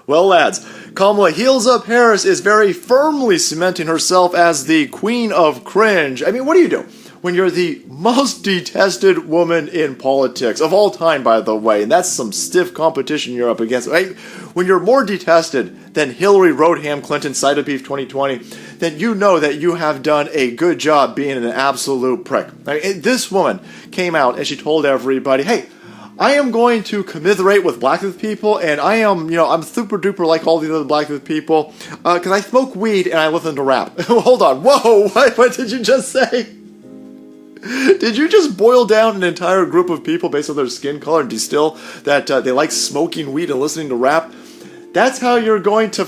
Well, lads, Kamala Heels Up Harris is very firmly cementing herself as the queen of cringe. I mean, what do you do when you're the most detested woman in politics of all time, by the way? And that's some stiff competition you're up against. Right? When you're more detested than Hillary Rodham Clinton's Side of Beef 2020, then you know that you have done a good job being an absolute prick. Right? This woman came out and she told everybody, hey, I am going to commiserate with black youth people, and I am, I'm super duper like all the other black youth people, because I smoke weed and I listen to rap. Hold on, whoa, what did you just say? Did you just boil down an entire group of people based on their skin color and distill that they like smoking weed and listening to rap? That's how you're going to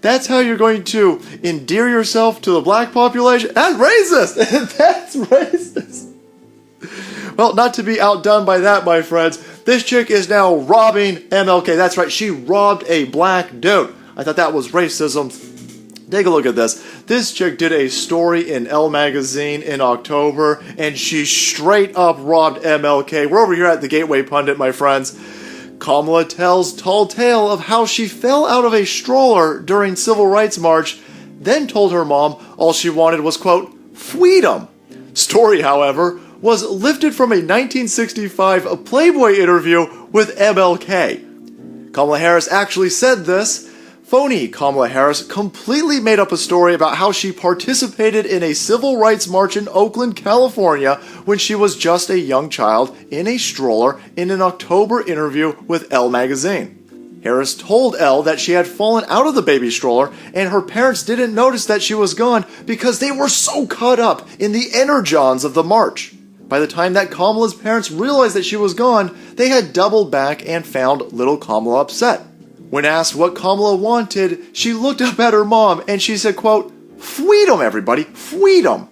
that's how you're going to endear yourself to the black population? That's racist! That's racist! Well, not to be outdone by that, my friends, this chick is now robbing MLK. That's right, she robbed a black dude. I thought that was racism. Take a look at this. This chick did a story in Elle magazine in October, and she straight up robbed MLK. We're over here at the Gateway Pundit, my friends. Kamala tells tall tale of how she fell out of a stroller during Civil Rights March, then told her mom all she wanted was, quote, freedom. Story, however, was lifted from a 1965 Playboy interview with MLK. Kamala Harris actually said this. Phony Kamala Harris completely made up a story about how she participated in a civil rights march in Oakland, California when she was just a young child in a stroller in an October interview with Elle magazine. Harris told Elle that she had fallen out of the baby stroller and her parents didn't notice that she was gone because they were so caught up in the energons of the march. By the time that Kamala's parents realized that she was gone, they had doubled back and found little Kamala upset. When asked what Kamala wanted, she looked up at her mom and she said, quote, freedom, everybody, freedom.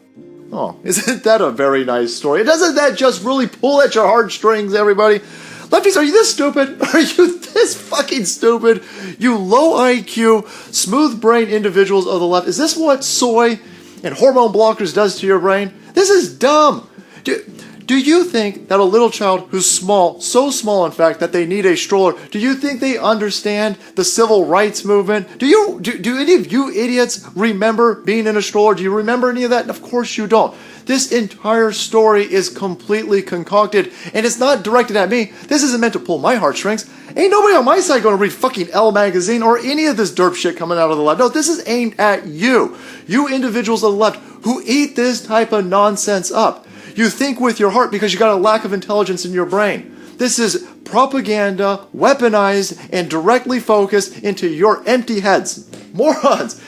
Oh, isn't that a very nice story? Doesn't that just really pull at your heartstrings, everybody? Lefties, are you this stupid? Are you this fucking stupid? You low IQ, smooth brain individuals of the left. Is this what soy and hormone blockers does to your brain? This is dumb. Do you think that a little child who's small, so small in fact that they need a stroller, do you think they understand the civil rights movement? Do any of you idiots remember being in a stroller? Do you remember any of that? Of course you don't. This entire story is completely concocted, and it's not directed at me. This isn't meant to pull my heartstrings. Ain't nobody on my side going to read fucking Elle magazine or any of this derp shit coming out of the left. No, this is aimed at you. You individuals on the left who eat this type of nonsense up. You think with your heart because you got a lack of intelligence in your brain. This is propaganda, weaponized, and directly focused into your empty heads. Morons!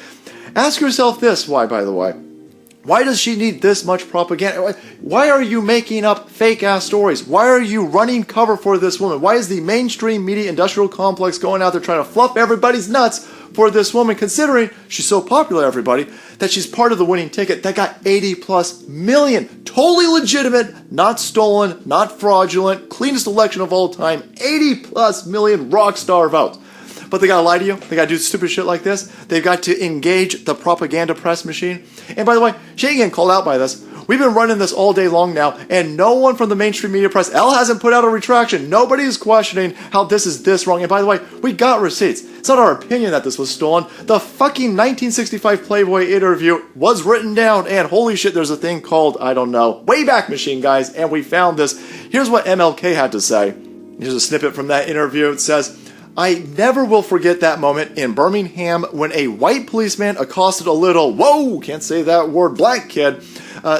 Ask yourself this, why, by the way? Why does she need this much propaganda? Why are you making up fake-ass stories? Why are you running cover for this woman? Why is the mainstream media industrial complex going out there trying to fluff everybody's nuts for this woman, considering she's so popular, everybody, that she's part of the winning ticket that got 80 plus million. Totally legitimate, not stolen, not fraudulent, cleanest election of all time, 80 plus million rock star votes. But they gotta lie to you. They gotta do stupid shit like this. They've got to engage the propaganda press machine. And by the way, she ain't getting called out by this. We've been running this all day long now, and no one from the mainstream media press, Elle hasn't put out a retraction. Nobody is questioning how this is this wrong. And by the way, we got receipts. It's not our opinion that this was stolen. The fucking 1965 Playboy interview was written down, and holy shit, there's a thing called, I don't know, Wayback Machine, guys, and we found this. Here's what MLK had to say. Here's a snippet from that interview. It says, I never will forget that moment in Birmingham when a white policeman accosted a little, whoa, can't say that word, black kid,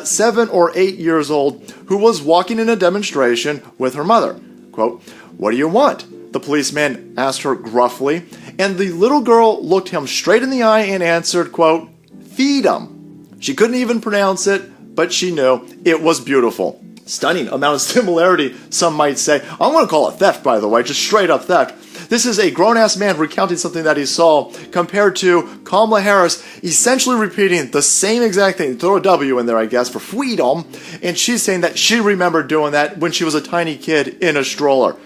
7 or 8 years old, who was walking in a demonstration with her mother. Quote, what do you want? The policeman asked her gruffly, and the little girl looked him straight in the eye and answered, quote, feed 'em. She couldn't even pronounce it, but she knew it was beautiful. Stunning amount of similarity, some might say. I'm going to call it theft, by the way, just straight up theft. This is a grown-ass man recounting something that he saw compared to Kamala Harris essentially repeating the same exact thing. Throw a W in there, I guess, for freedom. And she's saying that she remembered doing that when she was a tiny kid in a stroller.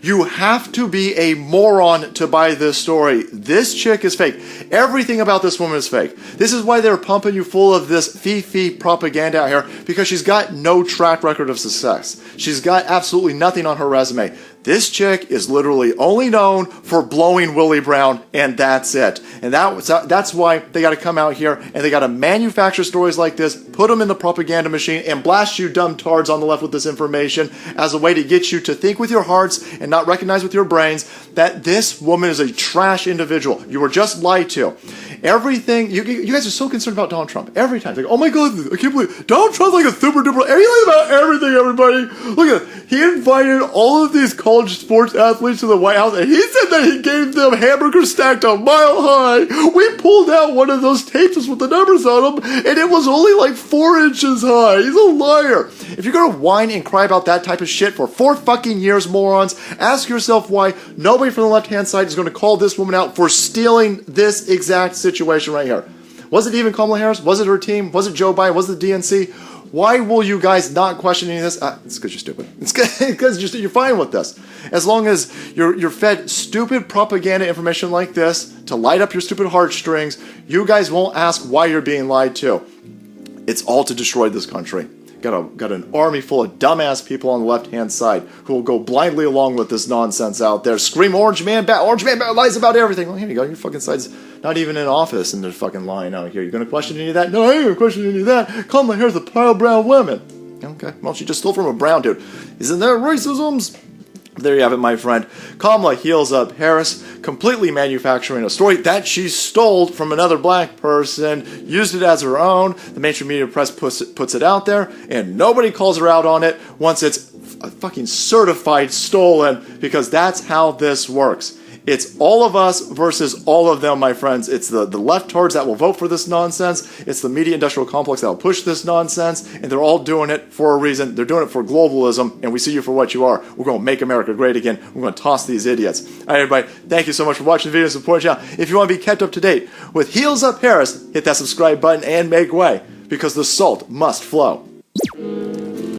You have to be a moron to buy this story. This chick is fake. Everything about this woman is fake. This is why they're pumping you full of this fee-fee propaganda out here, because she's got no track record of success. She's got absolutely nothing on her resume. This chick is literally only known for blowing Willie Brown, and that's it. And that's why they got to come out here and they got to manufacture stories like this, put them in the propaganda machine, and blast you dumb tards on the left with this information as a way to get you to think with your hearts and not recognize with your brains that this woman is a trash individual. You were just lied to. Everything, you guys are so concerned about Donald Trump. Every time, it's like, oh my God, I can't believe Donald Trump's like a super duper, everything about everything, everybody. Look at it. He invited all of these college sports athletes to the White House, and he said that he gave them hamburgers stacked a mile high. We pulled out one of those tapes with the numbers on them, and it was only like 4 inches high. He's a liar. If you're going to whine and cry about that type of shit for 4 fucking years, morons, ask yourself why nobody from the left-hand side is going to call this woman out for stealing this exact situation right here. Was it even Kamala Harris? Was it her team? Was it Joe Biden? Was it the DNC? Why will you guys not question any of this? It's because you're stupid. It's because you're fine with this. As long as you're fed stupid propaganda information like this to light up your stupid heartstrings, you guys won't ask why you're being lied to. It's all to destroy this country. Got an army full of dumbass people on the left-hand side who will go blindly along with this nonsense out there. Scream Orange Man bad. Orange Man bad lies about everything. Well, here you go. Your fucking side's not even in office and they're fucking lying out here. You going to question any of that? No, I ain't going to question any of that. Kamala Harris a pile of brown women. Okay, well, she just stole from a brown dude. Isn't that racism? There you have it, my friend. Kamala heels up Harris, completely manufacturing a story that she stole from another black person, used it as her own. The mainstream media press puts it out there, and nobody calls her out on it once it's fucking certified stolen, because that's how this works. It's all of us versus all of them, my friends. It's the left tards that will vote for this nonsense. It's the media industrial complex that will push this nonsense. And they're all doing it for a reason. They're doing it for globalism. And we see you for what you are. We're going to make America great again. We're going to toss these idiots. All right, everybody. Thank you so much for watching the video and supporting the channel. If you want to be kept up to date with Heels Up Harris, hit that subscribe button and make way, because the salt must flow.